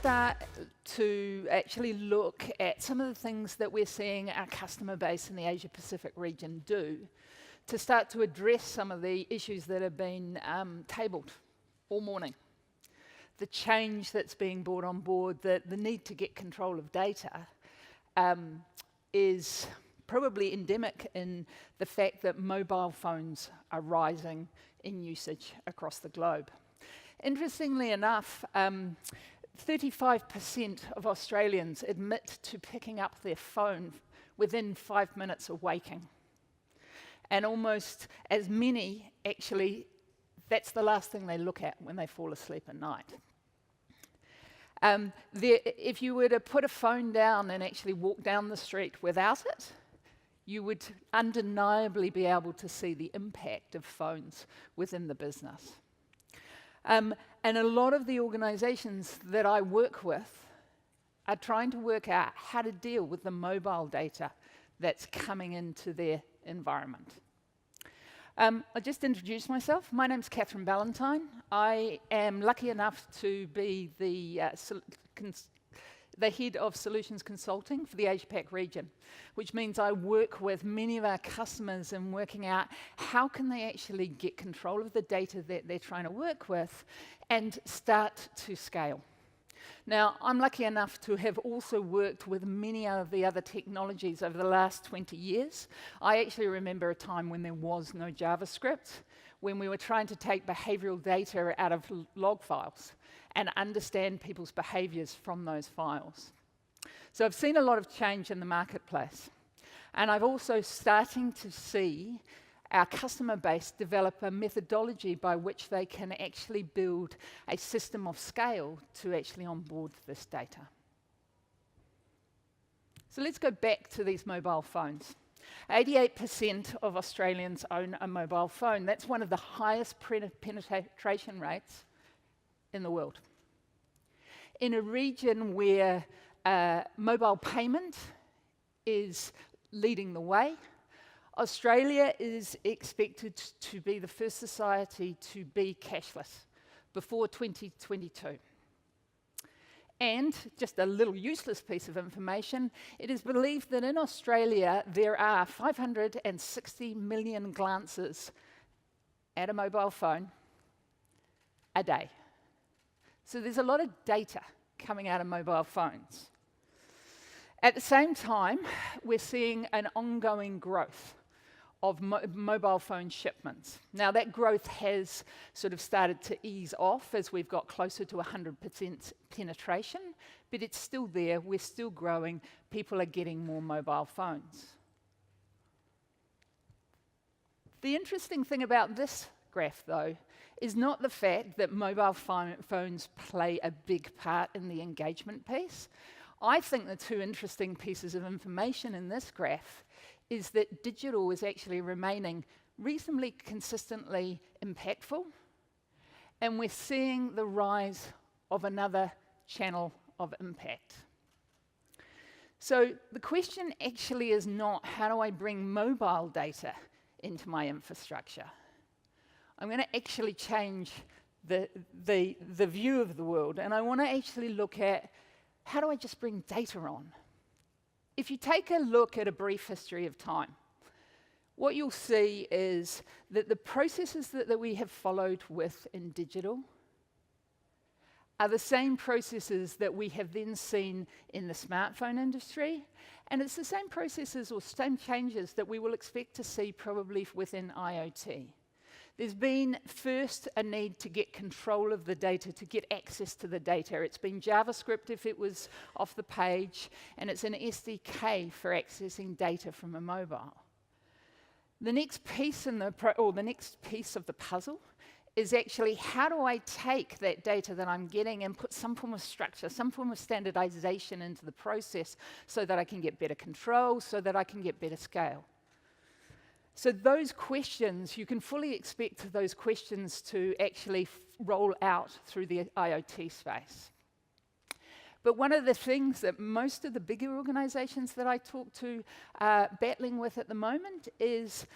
start to actually look at some of the things that we're seeing our customer base in the Asia Pacific region do to start to address some of the issues that have been tabled all morning. The change that's being brought on board, the need to get control of data, is probably endemic in the fact that mobile phones are rising in usage across the globe. Interestingly enough, 35% of Australians admit to picking up their phone within 5 minutes of waking. And almost as many, actually, that's the last thing they look at when they fall asleep at night. If you were to put a phone down and actually walk down the street without it, you would undeniably be able to see the impact of phones within the business. And a lot of the organizations that I work with are trying to work out how to deal with the mobile data that's coming into their environment. I'll just introduce myself. My name's Valentine. I am lucky enough to be the head of solutions consulting for the Asia-Pac region, which means I work with many of our customers in working out how can they actually get control of the data that they're trying to work with and start to scale. Now, I'm lucky enough to have also worked with many of the other technologies over the last 20 years. I actually remember a time when there was no JavaScript, when we were trying to take behavioral data out of log files and understand people's behaviors from those files. So I've seen a lot of change in the marketplace. And I've also starting to see our customer base develop a methodology by which they can actually build a system of scale to actually onboard this data. So let's go back to these mobile phones. 88% of Australians own a mobile phone. That's one of the highest penetration rates in the world. In a region where mobile payment is leading the way, Australia is expected to be the first society to be cashless before 2022. And, just a little useless piece of information, it is believed that in Australia there are 560 million glances at a mobile phone a day. So there's a lot of data coming out of mobile phones. At the same time, we're seeing an ongoing growth of mobile phone shipments. Now, that growth has sort of started to ease off as we've got closer to 100% penetration, but it's still there, we're still growing, people are getting more mobile phones. The interesting thing about this graph, though, is not the fact that mobile phones play a big part in the engagement piece. I think the two interesting pieces of information in this graph is that digital is actually remaining reasonably consistently impactful, and we're seeing the rise of another channel of impact. So the question actually is not, how do I bring mobile data into my infrastructure? I'm going to actually change the view of the world, and I want to actually look at, how do I just bring data on? If you take a look at a brief history of time, what you'll see is that the processes that we have followed in digital are the same processes that we have then seen in the smartphone industry, and it's the same processes or same changes that we will expect to see probably within IoT. There's been first a need to get control of the data, to get access to the data. It's been JavaScript if it was off the page, and it's an SDK for accessing data from a mobile. The next piece of the puzzle is actually, how do I take that data that I'm getting and put some form of structure, some form of standardization into the process so that I can get better control, so that I can get better scale? So those questions, you can fully expect those questions to actually roll out through the IoT space. But one of the things that most of the bigger organizations that I talk to are battling with at the moment is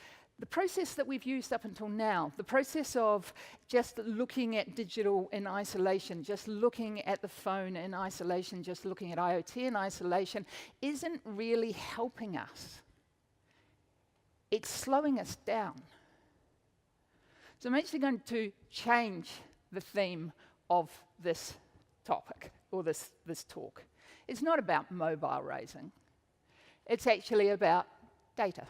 The process that we've used up until now, the process of just looking at digital in isolation, just looking at the phone in isolation, just looking at IoT in isolation, isn't really helping us. It's slowing us down. So I'm actually going to change the theme of this topic, or this talk. It's not about mobile raising. It's actually about data.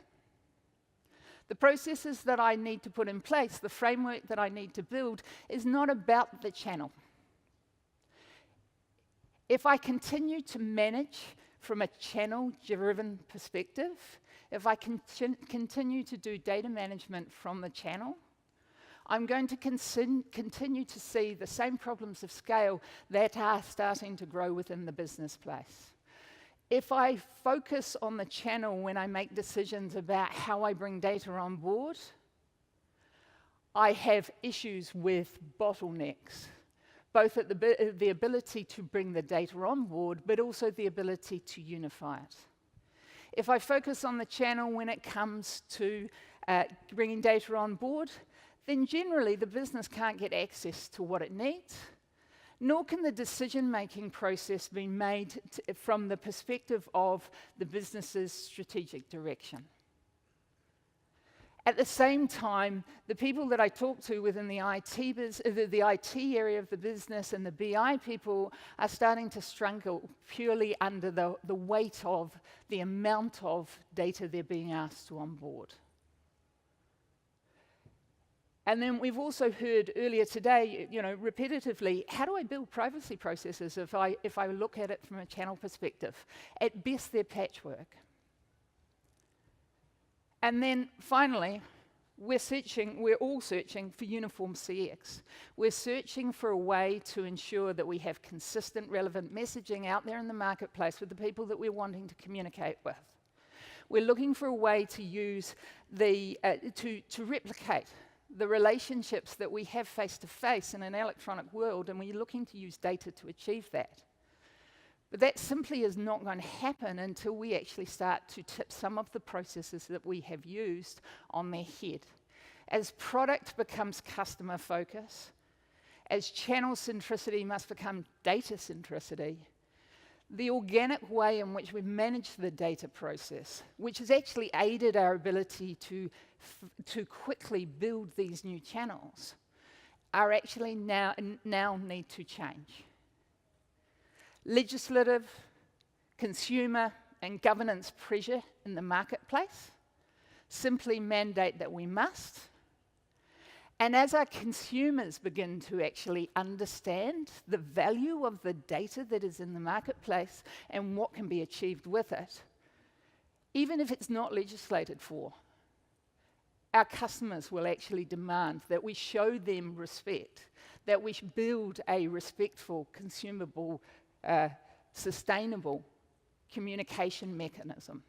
The processes that I need to put in place, the framework that I need to build, is not about the channel. If I continue to manage from a channel-driven perspective, if I continue to do data management from the channel, I'm going to continue to see the same problems of scale that are starting to grow within the business place. If I focus on the channel when I make decisions about how I bring data on board, I have issues with bottlenecks, both at the ability to bring the data on board, but also the ability to unify it. If I focus on the channel when it comes to bringing data on board, then generally the business can't get access to what it needs, nor can the decision-making process be made from the perspective of the business's strategic direction. At the same time, the people that I talk to within the IT area of the business and the BI people are starting to struggle purely under the weight of the amount of data they're being asked to onboard. And then we've also heard earlier today, repetitively, how do I build privacy processes if I look at it from a channel perspective? At best, they're patchwork. And then finally, we're all searching for uniform CX. We're searching for a way to ensure that we have consistent, relevant messaging out there in the marketplace with the people that we're wanting to communicate with. We're looking for a way to use to replicate the relationships that we have face-to-face in an electronic world, and we're looking to use data to achieve that. But that simply is not going to happen until we actually start to tip some of the processes that we have used on their head. As product becomes customer focus, as channel centricity must become data centricity, the organic way in which we've managed the data process, which has actually aided our ability to quickly build these new channels, are actually now need to change. Legislative, consumer, and governance pressure in the marketplace simply mandate that we must. And as our consumers begin to actually understand the value of the data that is in the marketplace and what can be achieved with it, even if it's not legislated for, our customers will actually demand that we show them respect, that we build a respectful, consumable, sustainable communication mechanism.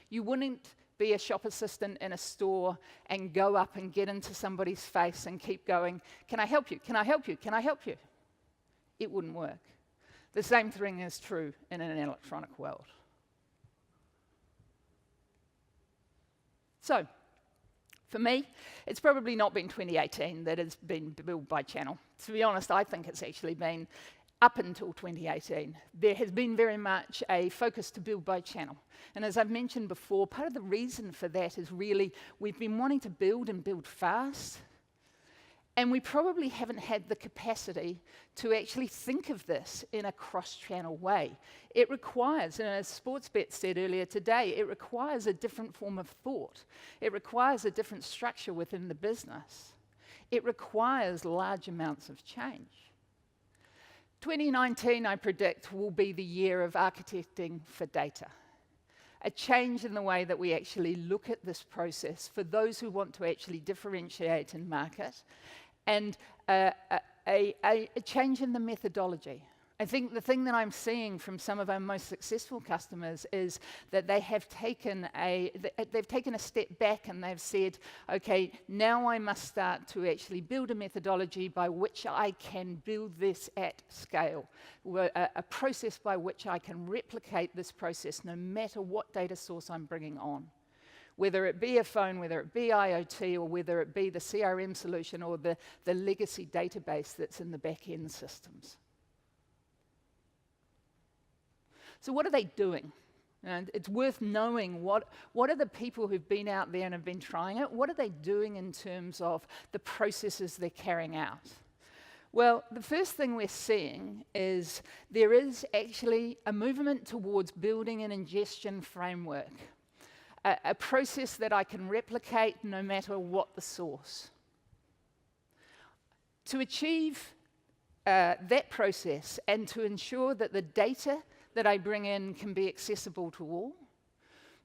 You wouldn't be a shop assistant in a store and go up and get into somebody's face and keep going, "Can I help you? Can I help you? Can I help you?" It wouldn't work. The same thing is true in an electronic world. So, for me, it's probably not been 2018 that has been built by channel. To be honest, I think it's actually been up until 2018. There has been very much a focus to build by channel. And as I've mentioned before, part of the reason for that is really we've been wanting to build and build fast, and we probably haven't had the capacity to actually think of this in a cross-channel way. It requires, and as Sportsbet said earlier today, it requires a different form of thought. It requires a different structure within the business. It requires large amounts of change. 2019, I predict, will be the year of architecting for data. A change in the way that we actually look at this process for those who want to actually differentiate and market, and a change in the methodology. I think the thing that I'm seeing from some of our most successful customers is that they have taken a step back and they've said, okay, now I must start to actually build a methodology by which I can build this at scale, a process by which I can replicate this process no matter what data source I'm bringing on. whether it be a phone, whether it be IoT, or whether it be the CRM solution or the legacy database that's in the back-end systems. So what are they doing? And it's worth knowing what are the people who've been out there and have been trying it, what are they doing in terms of the processes they're carrying out? Well, the first thing we're seeing is there is actually a movement towards building an ingestion framework, a process that I can replicate no matter what the source. To achieve that process and to ensure that the data that I bring in can be accessible to all,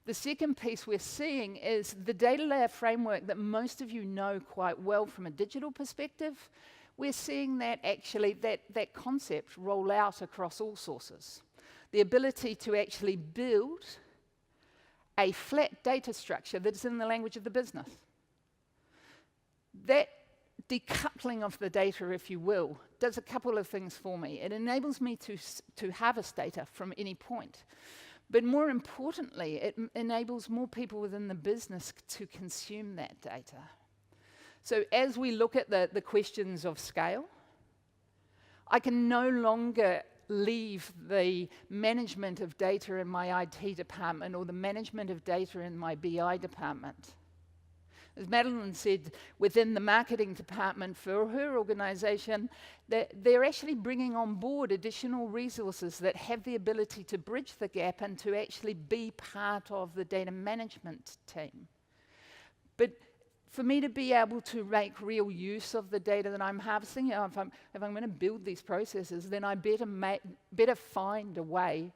the second piece we're seeing is the data layer framework that most of you know quite well from a digital perspective. We're seeing that actually, that concept roll out across all sources. The ability to actually build a flat data structure that's in the language of the business. That decoupling of the data, if you will, does a couple of things for me. It enables me to harvest data from any point. But more importantly, it enables more people within the business to consume that data. So as we look at the questions of scale, I can no longer leave the management of data in my IT department or the management of data in my BI department. As Madeline said, within the marketing department for her organization, they're actually bringing on board additional resources that have the ability to bridge the gap and to actually be part of the data management team. But for me to be able to make real use of the data that I'm harvesting, if I'm going to build these processes, then I better find a way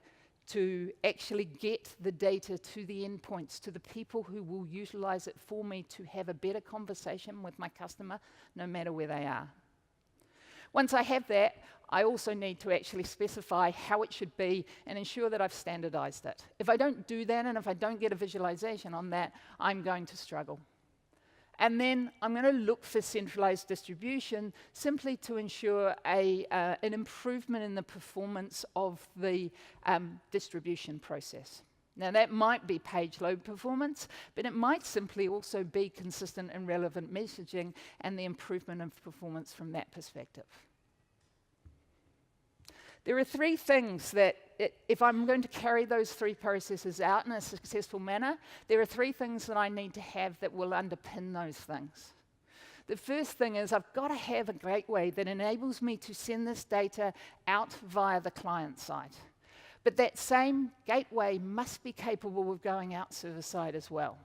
to actually get the data to the endpoints, to the people who will utilize it for me to have a better conversation with my customer, no matter where they are. Once I have that, I also need to actually specify how it should be and ensure that I've standardized it. If I don't do that, and if I don't get a visualization on that, I'm going to struggle. And then I'm going to look for centralized distribution simply to ensure an improvement in the performance of the distribution process. Now that might be page load performance, but it might simply also be consistent and relevant messaging and the improvement of performance from that perspective. There are three things that, if I'm going to carry those three processes out in a successful manner, there are three things that I need to have that will underpin those things. The first thing is I've got to have a gateway that enables me to send this data out via the client side. But that same gateway must be capable of going out server-side as well.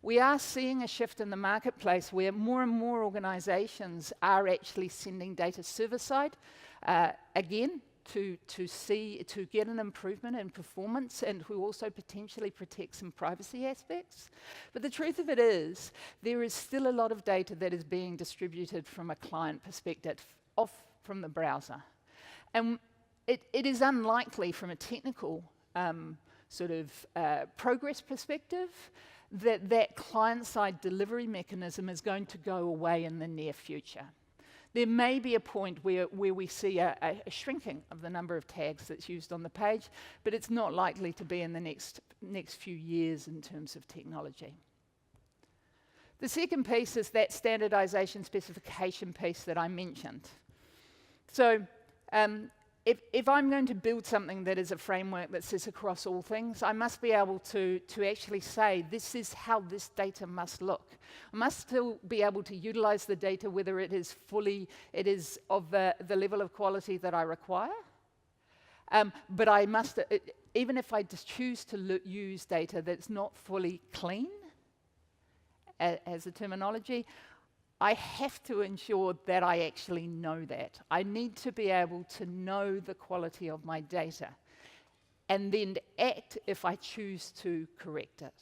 We are seeing a shift in the marketplace where more and more organizations are actually sending data server-side, again, to get an improvement in performance and who also potentially protect some privacy aspects. But the truth of it is, there is still a lot of data that is being distributed from a client perspective, off from the browser. And it is unlikely from a technical progress perspective that client-side delivery mechanism is going to go away in the near future. There may be a point where we see a shrinking of the number of tags that's used on the page, but it's not likely to be in the next few years in terms of technology. The second piece is that standardization specification piece that I mentioned. So if I'm going to build something that is a framework that sits across all things, I must be able to actually say, this is how this data must look. I must still be able to utilize the data, whether it is of the level of quality that I require. But I must, even if I just choose to use data that's not fully clean, as a terminology, I have to ensure that I actually know that. I need to be able to know the quality of my data and then act if I choose to correct it.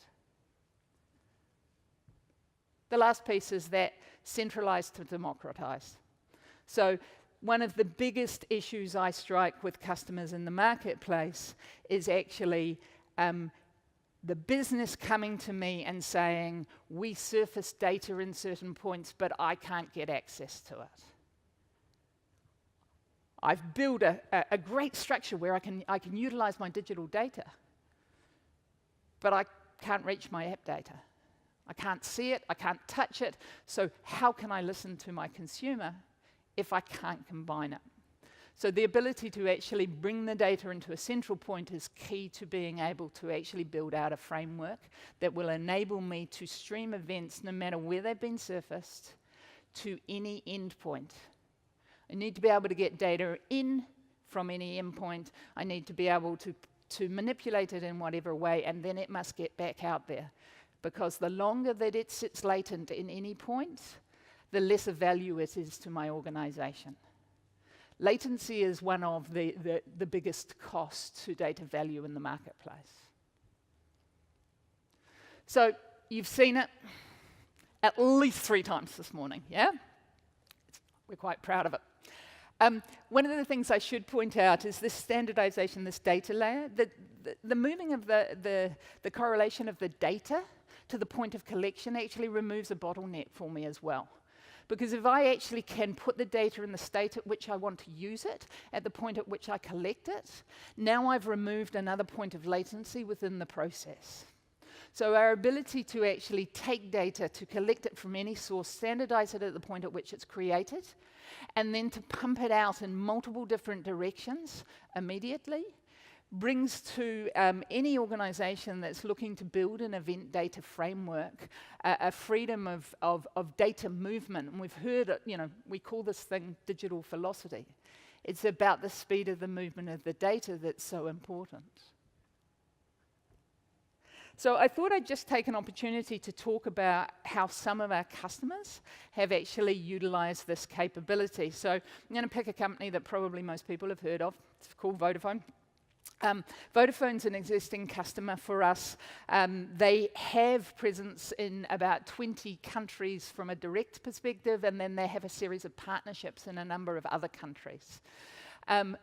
The last piece is that centralized to democratized. So one of the biggest issues I strike with customers in the marketplace is actually the business coming to me and saying, we surface data in certain points, but I can't get access to it. I've built a great structure where I can utilize my digital data, but I can't reach my app data. I can't see it, I can't touch it, so how can I listen to my consumer if I can't combine it? So the ability to actually bring the data into a central point is key to being able to actually build out a framework that will enable me to stream events, no matter where they've been surfaced, to any endpoint. I need to be able to get data in from any endpoint. I need to be able to manipulate it in whatever way, and then it must get back out there. Because the longer that it sits latent in any point, the lesser value it is to my organization. Latency is one of the biggest costs to data value in the marketplace. So you've seen it at least 3 times this morning, yeah? We're quite proud of it. One of the things I should point out is this standardization, this data layer, the moving of the correlation of the data to the point of collection actually removes a bottleneck for me as well. Because if I actually can put the data in the state at which I want to use it, at the point at which I collect it, now I've removed another point of latency within the process. So our ability to actually take data, to collect it from any source, standardize it at the point at which it's created, and then to pump it out in multiple different directions immediately, brings to any organization that's looking to build an event data framework a freedom of data movement. And we've heard it, we call this thing digital velocity. It's about the speed of the movement of the data that's so important. So I thought I'd just take an opportunity to talk about how some of our customers have actually utilized this capability. So I'm going to pick a company that probably most people have heard of. It's called Vodafone. Vodafone's an existing customer for us. They have presence in about 20 countries from a direct perspective, and then they have a series of partnerships in a number of other countries.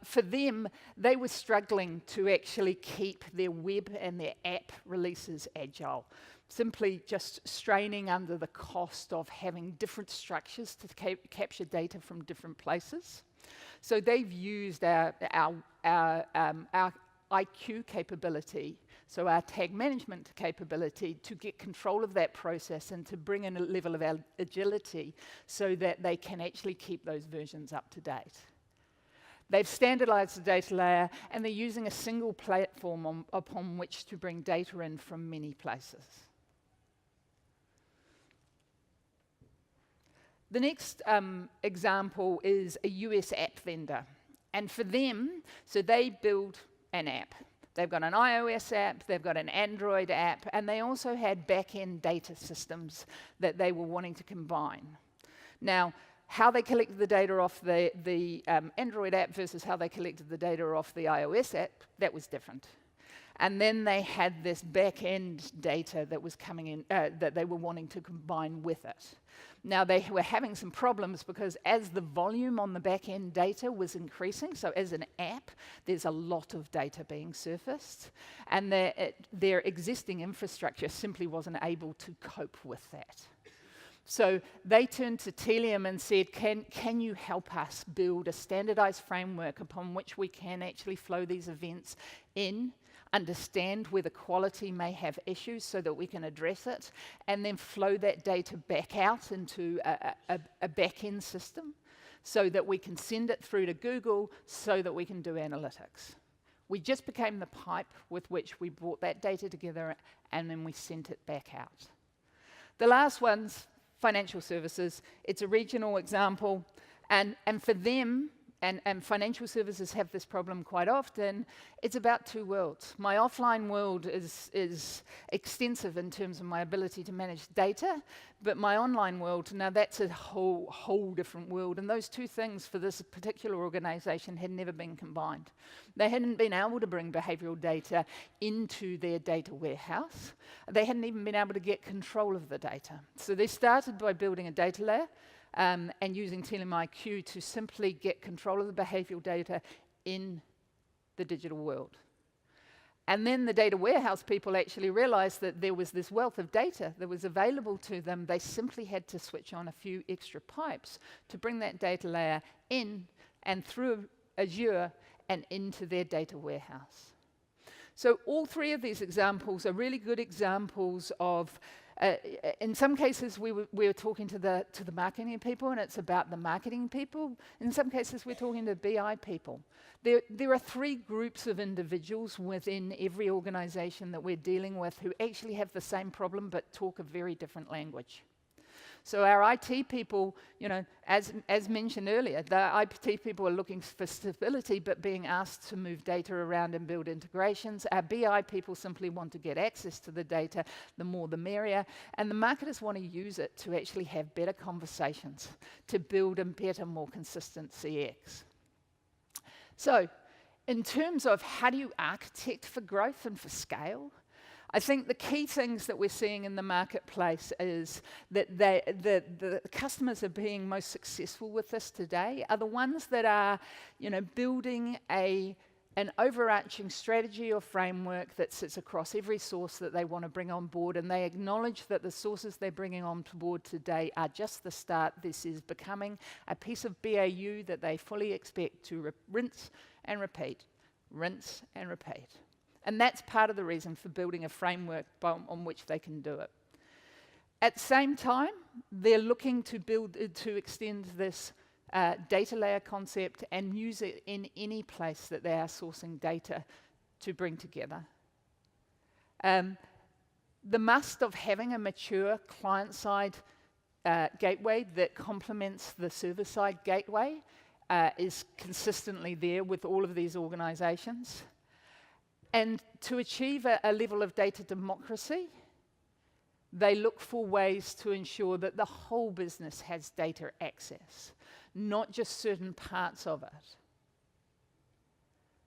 For them, they were struggling to actually keep their web and their app releases agile, simply just straining under the cost of having different structures to capture data from different places. So they've used our IQ capability, so our tag management capability, to get control of that process and to bring in a level of agility so that they can actually keep those versions up to date. They've standardized the data layer, and they're using a single platform upon which to bring data in from many places. The next example is a US app vendor. And for them, so they build an app. They've got an iOS app, they've got an Android app, and they also had back-end data systems that they were wanting to combine. Now, how they collected the data off the Android app versus how they collected the data off the iOS app, that was different. And then they had this back-end data that was coming in, that they were wanting to combine with it. Now, they were having some problems because as the volume on the back-end data was increasing, so as an app, there's a lot of data being surfaced, and their existing infrastructure simply wasn't able to cope with that. So they turned to Telium and said, can you help us build a standardized framework upon which we can actually flow these events in, understand where the quality may have issues so that we can address it, and then flow that data back out into a back-end system so that we can send it through to Google so that we can do analytics. We just became the pipe with which we brought that data together and then we sent it back out. The last one's financial services. It's a regional example, and for them, and financial services have this problem quite often, it's about two worlds. My offline world is extensive in terms of my ability to manage data, but my online world, now that's a whole different world, and those two things for this particular organization had never been combined. They hadn't been able to bring behavioral data into their data warehouse. They hadn't even been able to get control of the data. So they started by building a data layer, and using Telium IQ to simply get control of the behavioral data in the digital world. And then the data warehouse people actually realized that there was this wealth of data that was available to them. They simply had to switch on a few extra pipes to bring that data layer in and through Azure and into their data warehouse. So all three of these examples are really good examples of In some cases, we were talking to the marketing people, and it's about the marketing people. In some cases, we're talking to BI people. There are 3 groups of individuals within every organization that we're dealing with who actually have the same problem but talk a very different language. So our IT people, you know, as mentioned earlier, the IT people are looking for stability but being asked to move data around and build integrations. Our BI people simply want to get access to the data, the more the merrier. And the marketers want to use it to actually have better conversations, to build a better, more consistent CX. So in terms of how do you architect for growth and for scale, I think the key things that we're seeing in the marketplace is that the customers are being most successful with this today are the ones that are, you know, building an overarching strategy or framework that sits across every source that they want to bring on board, and they acknowledge that the sources they're bringing on board today are just the start. This is becoming a piece of BAU that they fully expect to rinse and repeat, rinse and repeat. And that's part of the reason for building a framework on which they can do it. At the same time, they're looking to extend this data layer concept and use it in any place that they are sourcing data to bring together. The must of having a mature client-side gateway that complements the server-side gateway is consistently there with all of these organizations. And to achieve a level of data democracy, they look for ways to ensure that the whole business has data access, not just certain parts of it.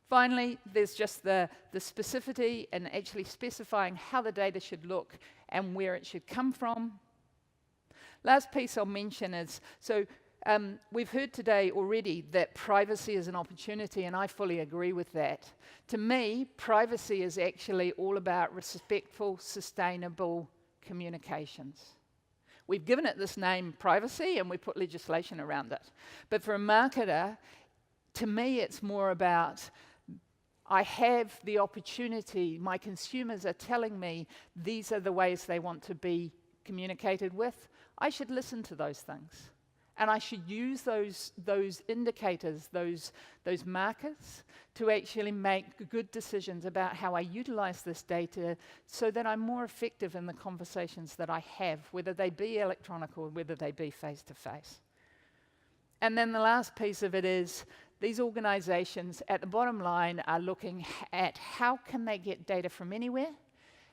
Finally, there's just the specificity and actually specifying how the data should look and where it should come from. Last piece I'll mention is, we've heard today already that privacy is an opportunity, and I fully agree with that. To me, privacy is actually all about respectful, sustainable communications. We've given it this name, privacy, and we put legislation around it. But for a marketer, to me, it's more about, I have the opportunity, my consumers are telling me these are the ways they want to be communicated with. I should listen to those things. And I should use those indicators, those markers, to actually make good decisions about how I utilize this data so that I'm more effective in the conversations that I have, whether they be electronic or whether they be face-to-face. And then the last piece of it is these organizations at the bottom line are looking at how can they get data from anywhere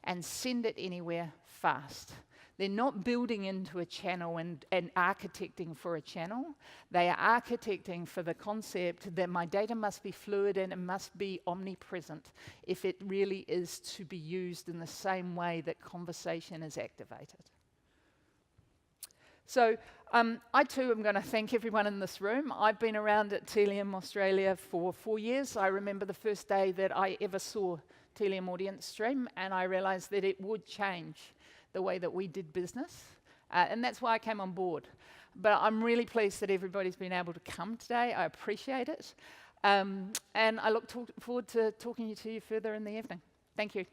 and send it anywhere fast. They're not building into a channel and architecting for a channel. They are architecting for the concept that my data must be fluid and it must be omnipresent if it really is to be used in the same way that conversation is activated. So I too am going to thank everyone in this room. I've been around at Telium Australia for 4 years. I remember the first day that I ever saw Telium Audience Stream, and I realized that it would change the way that we did business, and that's why I came on board. But I'm really pleased that everybody's been able to come today. I appreciate it, and I look forward to talking to you further in the evening. Thank you.